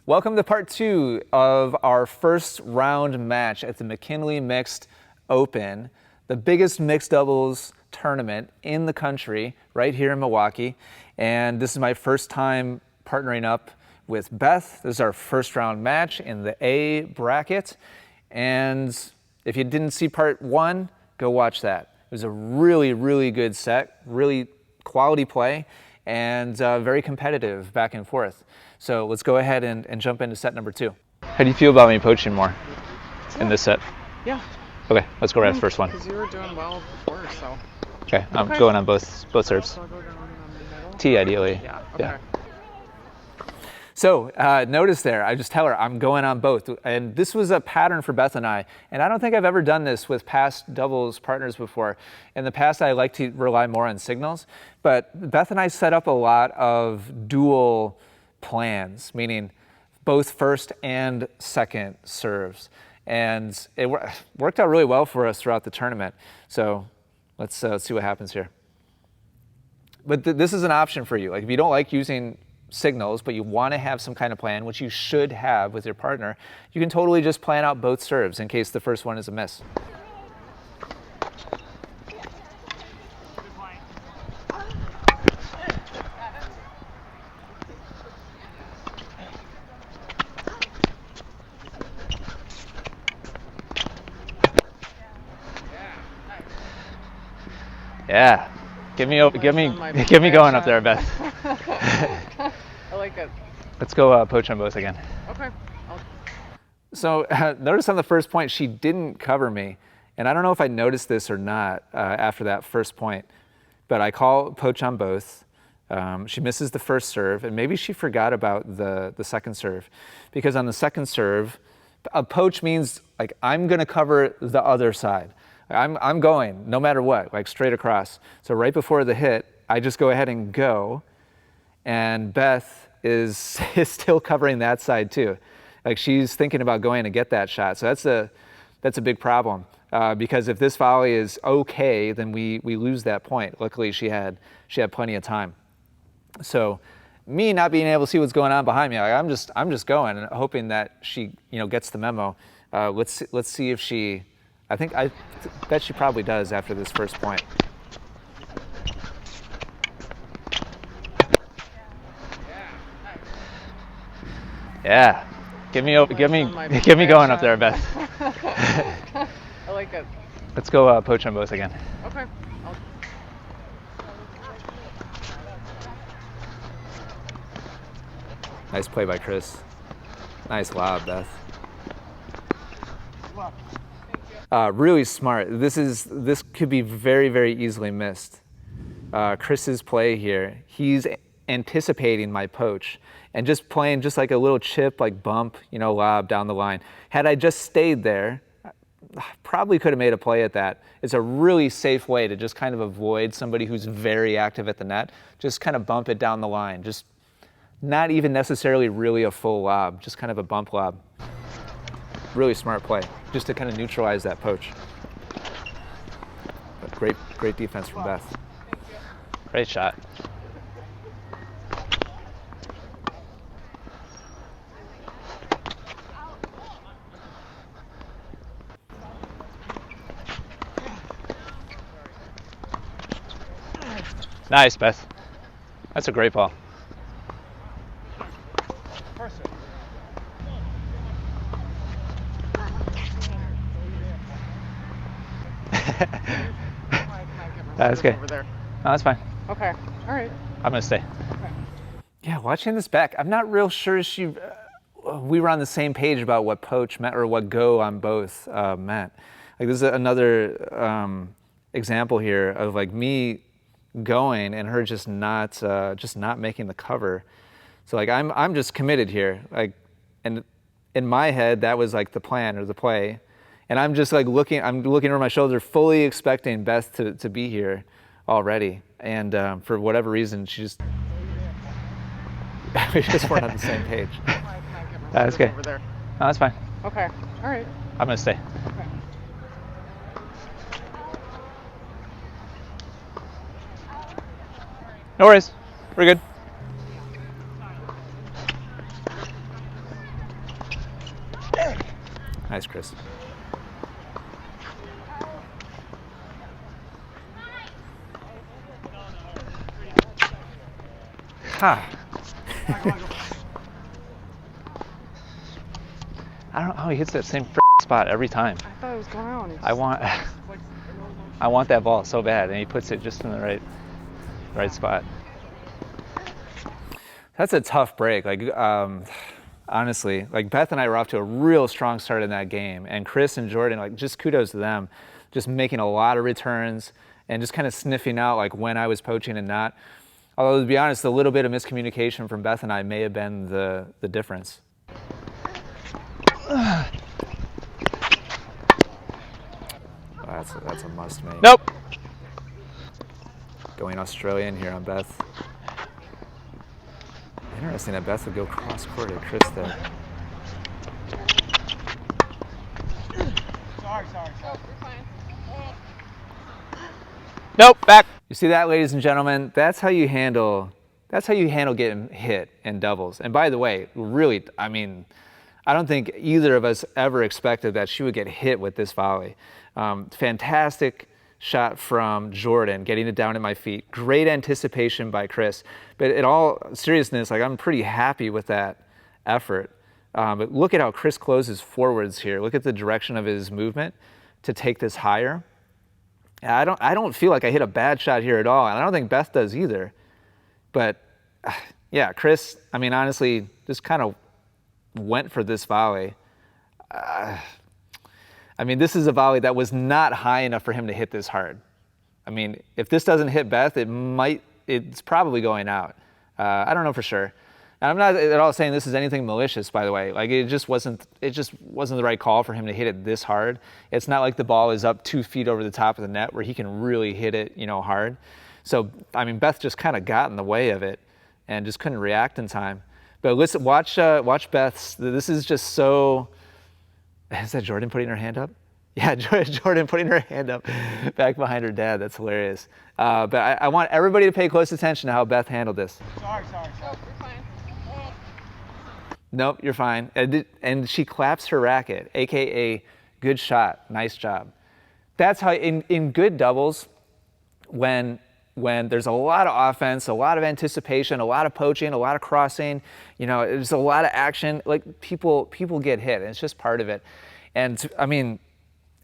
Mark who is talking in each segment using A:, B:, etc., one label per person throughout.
A: Welcome to part 2 of our first round match at the McKinley Mixed Open, the biggest mixed doubles tournament in the country, right here in Milwaukee. And this is my first time partnering up with Beth. This is our first round match in the A bracket. And if you didn't see part 1, go watch that. It was a really, really good set, really quality play, and very competitive back and forth. So let's go ahead and jump into set number 2. How do you feel about me poaching more in this set?
B: Yeah.
A: Okay, let's go right the first one.
B: Because you were doing well before, so.
A: Okay, I'm going on both serves.
B: So I'll go down on the middle.
A: T ideally.
B: Yeah, okay.
A: So notice there, I just tell her I'm going on both. And this was a pattern for Beth and I don't think I've ever done this with past doubles partners before. In the past, I like to rely more on signals, but Beth and I set up a lot of dual plans, meaning both first and second serves. And it worked out really well for us throughout the tournament. So let's see what happens here. But this is an option for you. Like if you don't like using signals, but you want to have some kind of plan, which you should have with your partner, you can totally just plan out both serves in case the first one is a miss. Yeah, get me going up there, Beth.
B: I like it.
A: Let's go poach on both again.
B: Okay.
A: So notice on the first point, she didn't cover me. And I don't know if I noticed this or not after that first point, but I call poach on both. She misses the first serve, and maybe she forgot about the second serve, because on the second serve, a poach means like I'm gonna cover the other side. I'm going no matter what, like straight across. So right before the hit, I just go ahead and go, and Beth is still covering that side too. Like she's thinking about going to get that shot. So that's a big problem because if this volley is okay, then we lose that point. Luckily, she had plenty of time. So me not being able to see what's going on behind me, like I'm just going and hoping that she gets the memo. Let's see if she. I bet she probably does after this first point. Yeah, get me going up there, Beth.
B: I like it.
A: Let's go poach on both again.
B: Okay.
A: Nice play by Chris. Nice lob, Beth. Really smart. This could be very, very easily missed. Chris's play here, he's anticipating my poach and just playing just like a little chip, like bump, lob down the line. Had I just stayed there, I probably could have made a play at that. It's a really safe way to just kind of avoid somebody who's very active at the net. Just kind of bump it down the line. Just not even necessarily really a full lob, just kind of a bump lob. Really smart play, just to kind of neutralize that poach. But great defense from Beth. Great shot. Nice, Beth. That's a great ball. That's okay. No, that's fine.
B: Okay. All right.
A: I'm gonna stay.
B: Okay.
A: Yeah, watching this back, I'm not real sure we were on the same page about what poach meant or what go on both meant. Like this is another example here of like me going and her just not making the cover. So like I'm just committed here. Like, and in my head that was like the plan or the play. And I'm just like looking over my shoulder, fully expecting Beth to be here already. And for whatever reason, we just weren't on the same page. That's okay.
B: Over there.
A: No, that's fine.
B: Okay. All right.
A: I'm gonna stay.
B: Okay.
A: No worries. We're good. Nice, Chris. Ha. I don't know how he hits that same spot every time.
B: I thought it was going on.
A: I want that ball so bad, and he puts it just in the right spot. That's a tough break. Like, honestly, like Beth and I were off to a real strong start in that game, and Chris and Jordan, like, just kudos to them, just making a lot of returns and just kind of sniffing out like when I was poaching and not. Although, to be honest, a little bit of miscommunication from Beth and I may have been the difference. That's a must make.
C: Nope.
A: Going Australian here on Beth. Interesting that Beth would go cross court at Chris there.
B: Sorry.
C: Nope. Back.
A: You see that, ladies and gentlemen? That's how you handle getting hit in doubles. And by the way, really, I mean, I don't think either of us ever expected that she would get hit with this volley. Fantastic shot from Jordan, getting it down at my feet. Great anticipation by Chris. But in all seriousness, like, I'm pretty happy with that effort. But look at how Chris closes forwards here. Look at the direction of his movement to take this higher. I don't feel like I hit a bad shot here at all, and I don't think Beth does either. But yeah, Chris, I mean, honestly, just kind of went for this volley. I mean, this is a volley that was not high enough for him to hit this hard. I mean, if this doesn't hit Beth, it's probably going out. I don't know for sure. And I'm not at all saying this is anything malicious, by the way. Like, it just wasn't the right call for him to hit it this hard. It's not like the ball is up 2 feet over the top of the net where he can really hit it, hard. So, I mean, Beth just kind of got in the way of it and just couldn't react in time. But listen, watch Beth's. This is just so. Is that Jordan putting her hand up? Yeah, Jordan putting her hand up back behind her dad. That's hilarious. But I want everybody to pay close attention to how Beth handled this.
B: Sorry. You're fine.
A: Nope, you're fine. And she claps her racket, AKA good shot, nice job. That's how, in good doubles, when there's a lot of offense, a lot of anticipation, a lot of poaching, a lot of crossing, there's a lot of action, like people get hit, and it's just part of it. And I mean,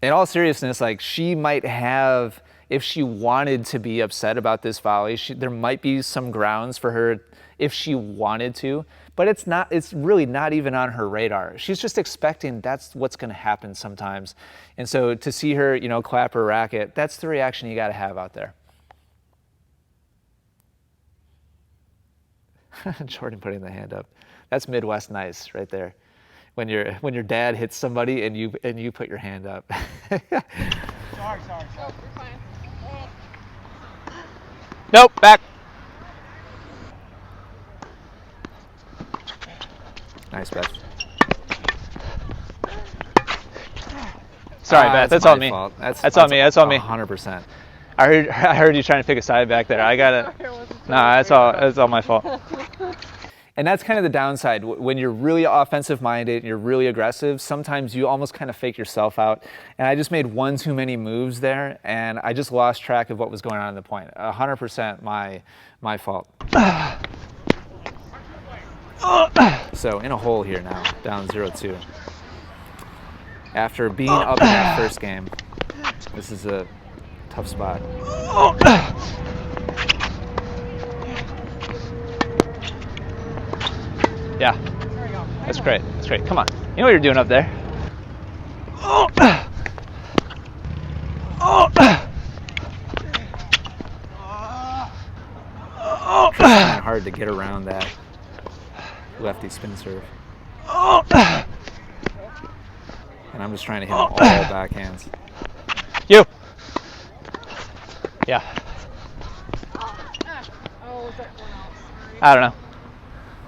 A: in all seriousness, like, she might have, if she wanted to be upset about this volley, there might be some grounds for her if she wanted to, but it's really not even on her radar. She's just expecting that's what's going to happen sometimes. And so to see her, clap her racket, that's the reaction you got to have out there. Jordan putting the hand up. That's Midwest nice right there. When your dad hits somebody and you put your hand up.
B: Sorry. You're fine.
C: Nope. Back.
A: Nice, Beth.
C: Sorry, Beth. That's on me.
A: Fault.
C: That's on me. That's on me.
A: 100%.
C: I heard you trying to pick a side back there. I gotta. Nah, that's all my fault.
A: And that's kind of the downside. When you're really offensive-minded and you're really aggressive, sometimes you almost kind of fake yourself out. And I just made one too many moves there, and I just lost track of what was going on in the point. 100% my fault. So in a hole here now, down 0-2. After being up in that first game, this is a tough spot.
C: Yeah, that's great. That's great. Come on, you know what you're doing up there.
A: It's kind of hard to get around that lefty spin serve. And I'm just trying to hit all backhands.
C: You. Yeah.
B: Oh, was that one else? Sorry.
C: I don't know.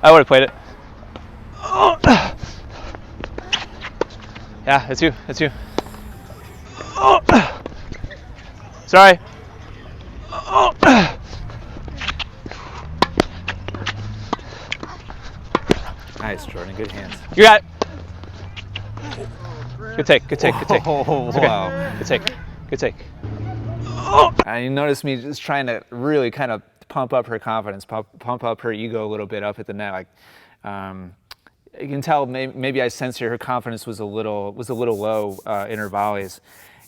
C: I would have played it. Yeah, it's you. It's you. Sorry.
A: Nice, Jordan. Good hands.
C: You got it. Good take, good take, good take.
A: Oh,
C: It's okay.
A: wow.
C: Good take, good take.
A: And you notice me just trying to really kind of pump up her confidence, pump up her ego a little bit up at the net. Like, you can tell maybe I sense her confidence was a little low in her volleys,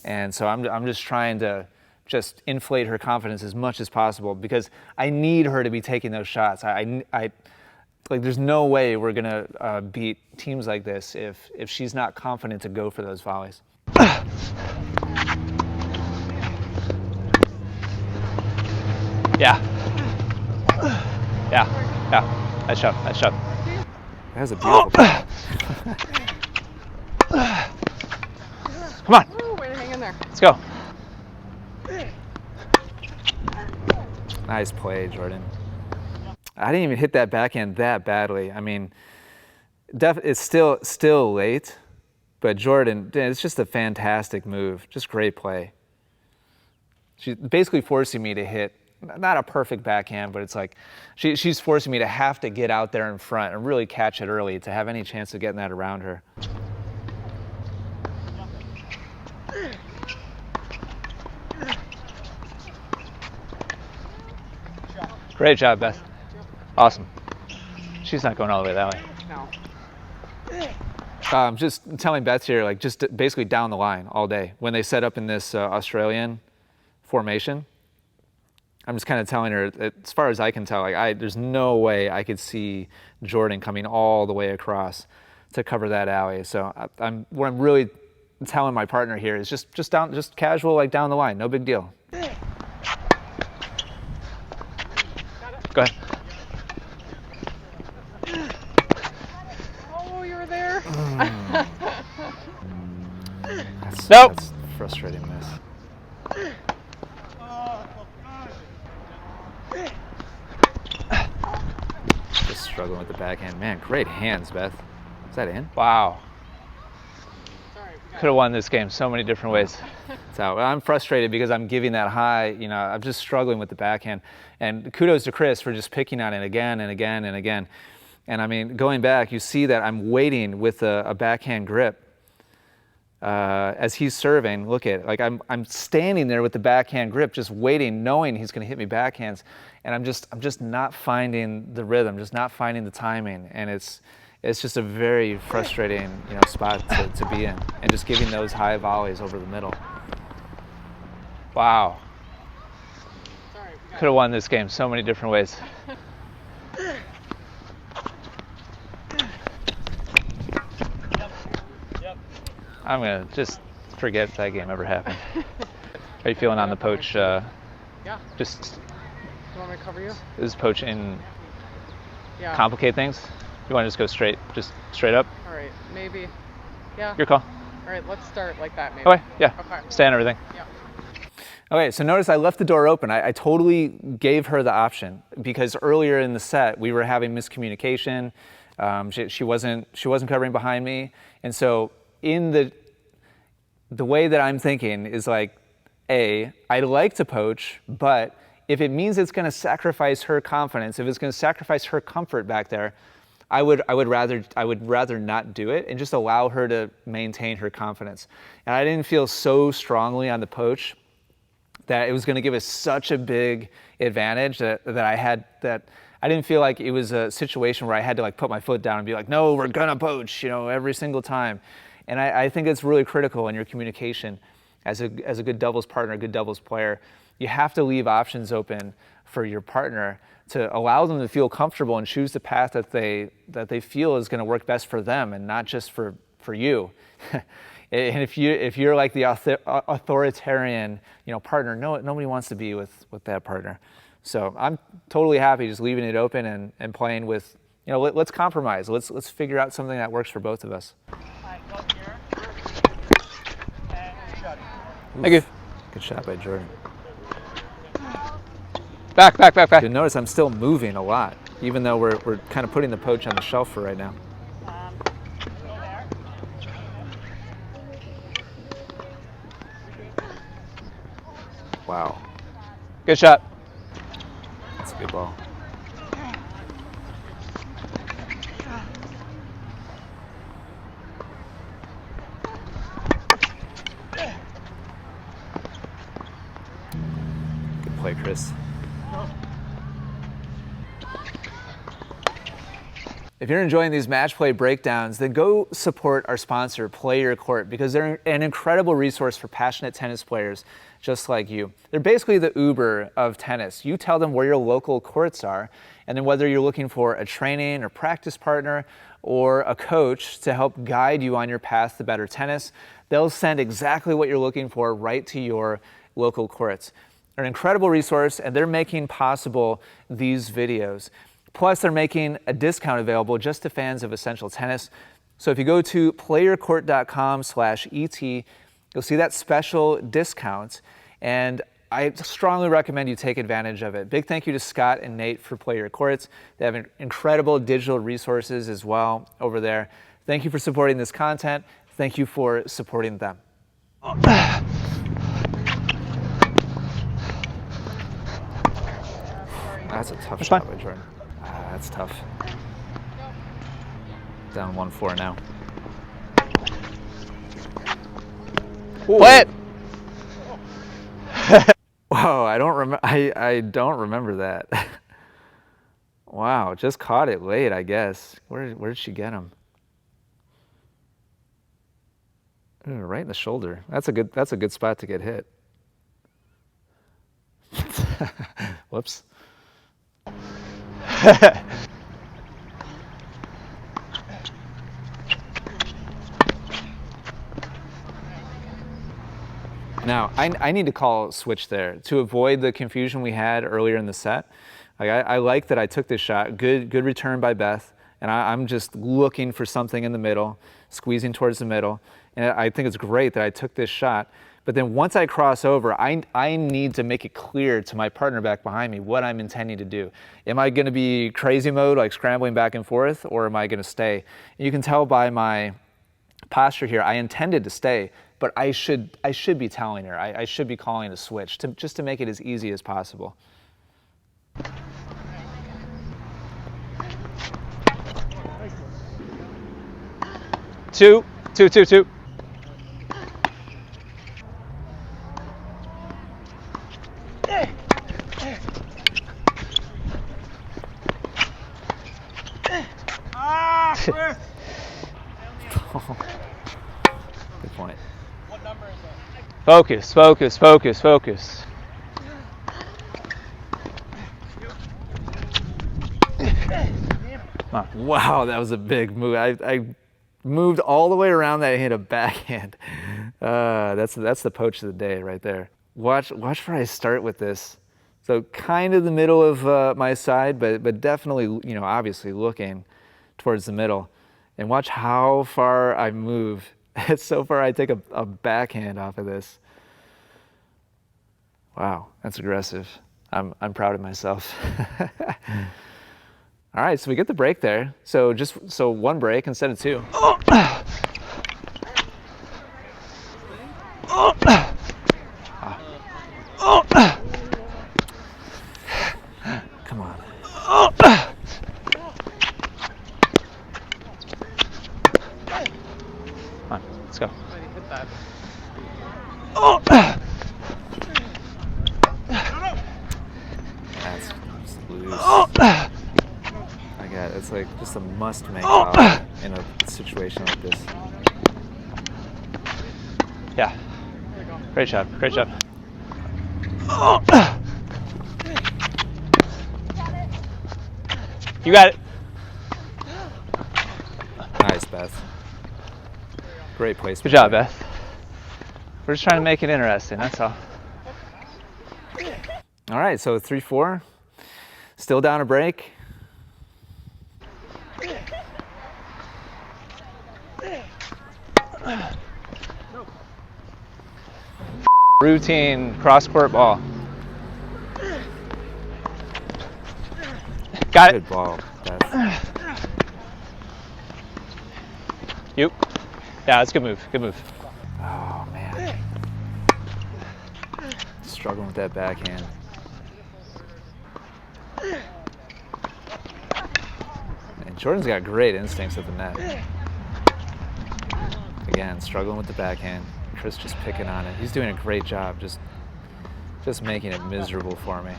A: and so I'm just trying to just inflate her confidence as much as possible because I need her to be taking those shots. I like there's no way we're gonna beat teams like this if she's not confident to go for those volleys. Yeah. Yeah. Yeah. Nice shot. Nice shot. That was a beautiful play.
C: Come on.
B: Woo, way to hang in there.
C: Let's go.
A: Nice play, Jordan. I didn't even hit that backhand that badly. I mean, it's still late, but Jordan, it's just a fantastic move. Just great play. She's basically forcing me to hit, not a perfect backhand, but it's like she's forcing me to have to get out there in front and really catch it early to have any chance of getting that around her.
C: Great job, Beth. Awesome. She's not going all the way that way.
B: No.
A: I'm just telling Beth here, like just basically down the line all day. When they set up in this Australian formation, I'm just kind of telling her, as far as I can tell, like there's no way I could see Jordan coming all the way across to cover that alley. So what I'm really telling my partner here is just casual, like down the line, no big deal.
C: Go ahead.
B: Oh, you were there.
C: Nope.
A: That's a frustrating miss. Just struggling with the backhand. Man, great hands, Beth. Is that in?
C: Wow.
B: Sorry, we got
C: Could have won this game so many different ways.
A: So I'm frustrated because I'm giving that high, I'm just struggling with the backhand. And kudos to Chris for just picking on it again and again and again. And I mean, going back, you see that I'm waiting with a backhand grip as he's serving. Look at it, like I'm standing there with the backhand grip, just waiting, knowing he's going to hit me backhands. And I'm just not finding the rhythm, just not finding the timing. And it's just a very frustrating, spot to be in, and just giving those high volleys over the middle.
C: Wow.
B: Sorry, we got
C: Could have won this game so many different ways. I'm going to just forget that game ever happened. Are you feeling on the poach?
B: Yeah.
C: Just,
B: You want me to cover you?
C: is poach in
B: Yeah.
C: complicate things? You want to just go straight up?
B: All right, maybe. Yeah.
C: Your call.
B: All right, let's start like that, maybe.
C: Okay, yeah.
B: Okay.
C: Stay on everything.
B: Yeah.
A: Okay, so notice I left the door open. I totally gave her the option because earlier in the set we were having miscommunication. She wasn't covering behind me, and so in the way that I'm thinking is like, I'd like to poach, but if it means it's going to sacrifice her confidence, if it's going to sacrifice her comfort back there, I would rather not do it and just allow her to maintain her confidence. And I didn't feel so strongly on the poach that it was going to give us such a big advantage that I didn't feel like it was a situation where I had to like put my foot down and be like, no, we're gonna poach, every single time. And I think it's really critical in your communication as a good doubles partner, a good doubles player. You have to leave options open for your partner to allow them to feel comfortable and choose the path that they feel is going to work best for them and not just for you. And if you're like the authoritarian partner, nobody wants to be with that partner. So I'm totally happy just leaving it open and playing with, let's compromise. Let's figure out something that works for both of us.
C: Thank you.
A: Good shot by Jordan.
C: Back.
A: You'll notice I'm still moving a lot, even though we're kind of putting the poach on the shelf for right now. Wow,
C: Good shot.
A: that's a good ball. play, Chris. If you're enjoying these match play breakdowns, then go support our sponsor, Play Your Court, because they're an incredible resource for passionate tennis players just like you. They're basically the Uber of tennis. You tell them where your local courts are, and then whether you're looking for a training or practice partner or a coach to help guide you on your path to better tennis, they'll send exactly what you're looking for right to your local courts. They're an incredible resource, and they're making possible these videos. Plus, they're making a discount available just to fans of Essential Tennis. So if you go to playyourcourt.com/ET, you'll see that special discount, and I strongly recommend you take advantage of it. Big thank you to Scott and Nate for Play Your Courts. They have incredible digital resources as well over there. Thank you for supporting this content. Thank you for supporting them. That's a tough shot by Jordan. That's tough. Down 1-4 now.
C: What?
A: Whoa, I don't remember that. Wow, just caught it late, I guess. Where did she get him? Right in the shoulder. That's a good spot to get hit. Whoops. Now, I need to call a switch there to avoid the confusion we had earlier in the set. Like, I like that I took this shot. Good return by Beth. And I'm just looking for something in the middle, squeezing towards the middle. And I think it's great that I took this shot. But then once I cross over, I need to make it clear to my partner back behind me what I'm intending to do. Am I going to be crazy mode, like scrambling back and forth, or am I going to stay? And you can tell by my posture here, I intended to stay, but I should be telling her. I should be calling a switch just to make it as easy as possible.
C: Two.
A: Good point.
B: What number is it?
C: Focus.
A: Wow, that was a big move. I moved all the way around that and hit a backhand. That's the poach of the day right there. Watch where I start with this. So kind of the middle of my side, but definitely, obviously looking towards the middle. And watch how far I move. It's so far I take a backhand off of this. Wow, that's aggressive. I'm proud of myself. All right, so we get the break there. So one break instead of two. Come on.
C: Come on, let's go.
B: Hit that.
A: That's loose. It's like just a must make in a situation like this.
C: Yeah. Great job. You got it.
A: Nice, Beth. Great placement.
C: Good job, Beth. We're just trying to make it interesting, that's all.
A: All right, so 3-4. Still down a break.
C: Routine cross-court ball. Got it.
A: Good ball, Beth.
C: You. Yeah, that's a good move.
A: Oh, man. Struggling with that backhand. And Jordan's got great instincts at the net. Again, struggling with the backhand. Chris just picking on it. He's doing a great job just just making it miserable for me.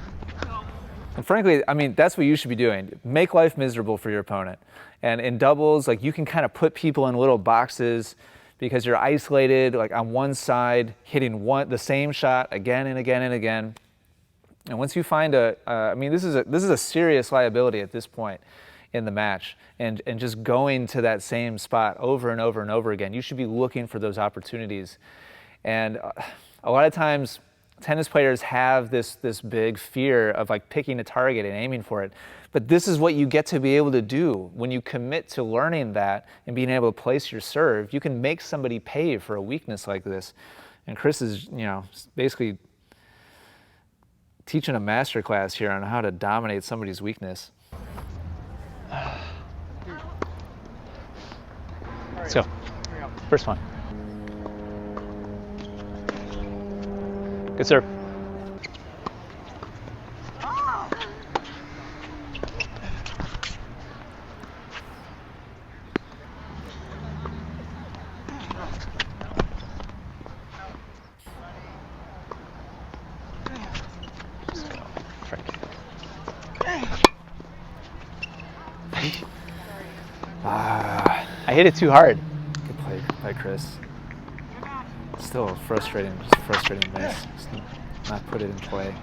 A: And frankly, I mean, that's what you should be doing. Make life miserable for your opponent. And in doubles, like, you can kind of put people in little boxes because you're isolated, like on one side, hitting the same shot again and again and again. And once you find I mean, this is a serious liability at this point in the match, and just going to that same spot over and over and over again. You should be looking for those opportunities. And a lot of times, tennis players have this big fear of like picking a target and aiming for it. But this is what you get to be able to do when you commit to learning that and being able to place your serve. You can make somebody pay for a weakness like this. And Chris is, you know, basically teaching a master class here on how to dominate somebody's weakness.
C: Let's go. First one. Good serve. I hit it too hard.
A: Good play by Chris. Still frustrating, just a frustrating miss. Just not put it in play.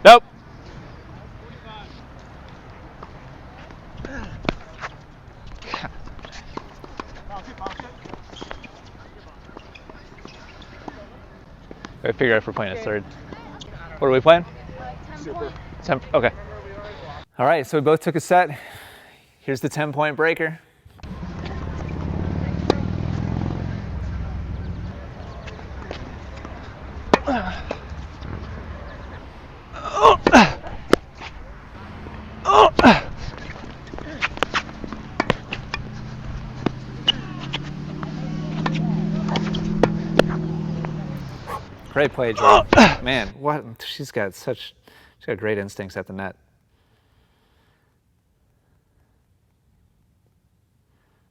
C: Nope. I figure out if we're playing a third. What are we playing?
D: Super.
C: Okay.
A: All right, so we both took a set. Here's the 10-point breaker. Great play, Jordan. Man, what? She's got great instincts at the net.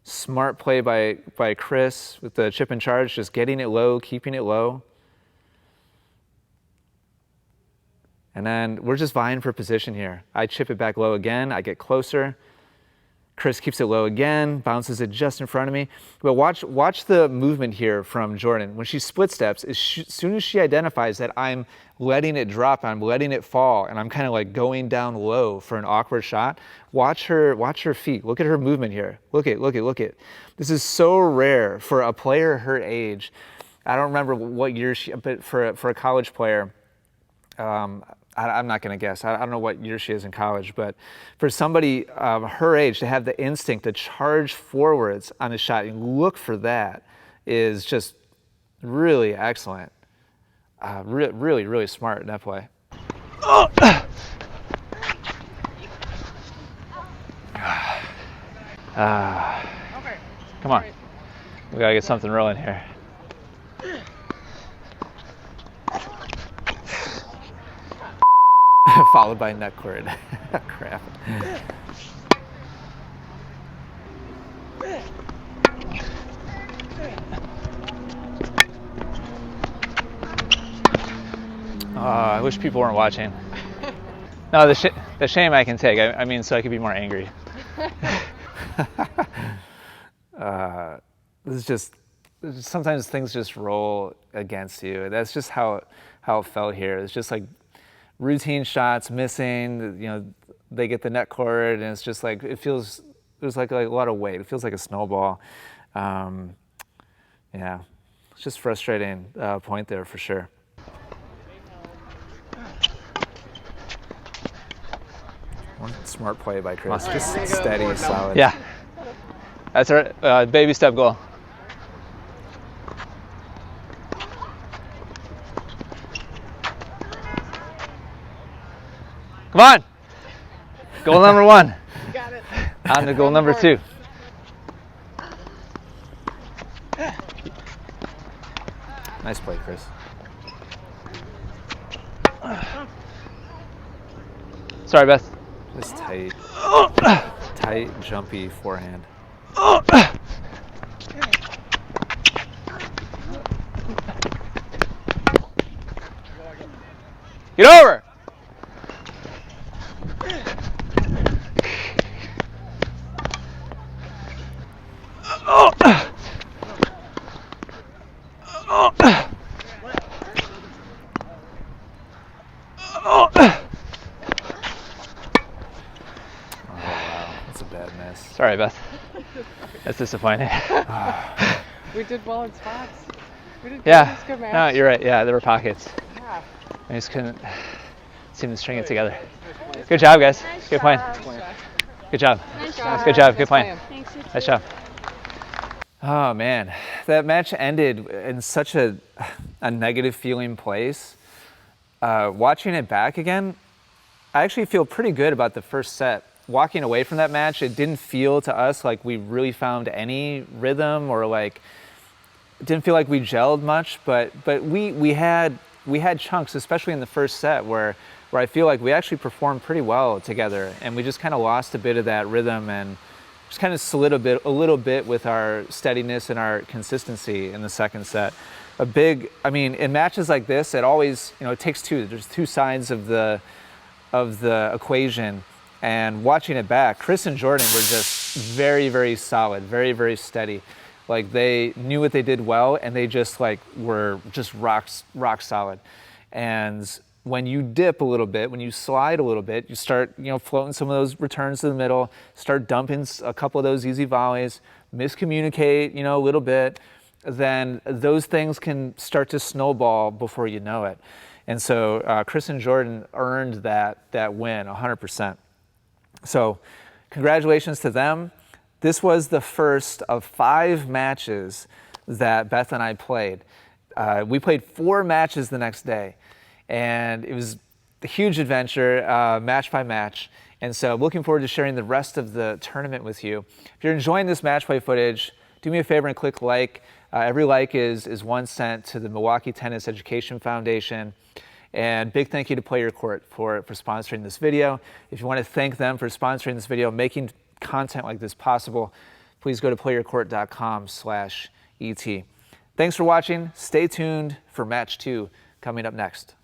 A: Smart play by Chris with the chip in charge, just getting it low, keeping it low. And then we're just vying for position here. I chip it back low again, I get closer. Chris keeps it low again, bounces it just in front of me. But watch the movement here from Jordan. When she split steps, as soon as she identifies that I'm letting it drop, I'm letting it fall, and I'm kind of like going down low for an awkward shot, watch her feet. Look at her movement here. Look at. This is so rare for a player her age. I don't remember what year but for a college player, I'm not going to guess. I don't know what year she is in college, but for somebody her age to have the instinct to charge forwards on a shot and look for that is just really excellent. Really, really smart net play.
C: Oh. Come on. We got to get something rolling here.
A: Followed by net cord. Crap.
C: I wish people weren't watching. No, the shame I can take. I mean, so I could be more angry.
A: Sometimes things just roll against you. That's just how it felt here. It's just like routine shots missing. You know, they get the net cord, and it's just like there's like a lot of weight. It feels like a snowball. Yeah, it's just frustrating point there for sure. One smart play by Chris. Just steady, solid.
C: Yeah, that's our baby step goal. Come on! Goal number 1.
D: You got it.
C: On to goal number 2.
A: Nice play, Chris.
C: Sorry, Beth.
A: Just tight, jumpy forehand. bad miss.
C: Sorry, Beth. That's disappointing.
E: We did well in spots. We did
C: Yeah.
E: good match.
C: No, you're right. Yeah, there were pockets.
E: Yeah.
C: I just couldn't seem to string it together. Good job, guys. Good playing. Good job.
D: Nice job.
C: Good job. Good playing.
D: Thanks, you too.
C: Nice job.
A: Oh man, that match ended in such a negative feeling place. Watching it back again, I actually feel pretty good about the first set. Walking away from that match, it didn't feel to us like we really found any rhythm, or like it didn't feel like we gelled much. But we had chunks, especially in the first set, where I feel like we actually performed pretty well together, and we just kind of lost a bit of that rhythm and just kind of slid a little bit with our steadiness and our consistency in the second set. In matches like this, it always, it takes two. There's two sides of the equation. And watching it back, Chris and Jordan were just very, very solid, very, very steady. Like, they knew what they did well, and they just were just rock solid. And when you dip a little bit, when you slide a little bit, you start, floating some of those returns to the middle, start dumping a couple of those easy volleys, miscommunicate, a little bit, then those things can start to snowball before you know it. And so Chris and Jordan earned that win 100%. So congratulations to them. This was the first of 5 matches that Beth and I played. We played 4 matches the next day, and it was a huge adventure, match by match. And so looking forward to sharing the rest of the tournament with you. If you're enjoying this match play footage, do me a favor and click like. Every like is 1 cent to the Milwaukee Tennis Education Foundation. And big thank you to Play Your Court for sponsoring this video. If you want to thank them for sponsoring this video, making content like this possible, please go to playyourcourt.com/ET. Thanks for watching. Stay tuned for match 2 coming up next.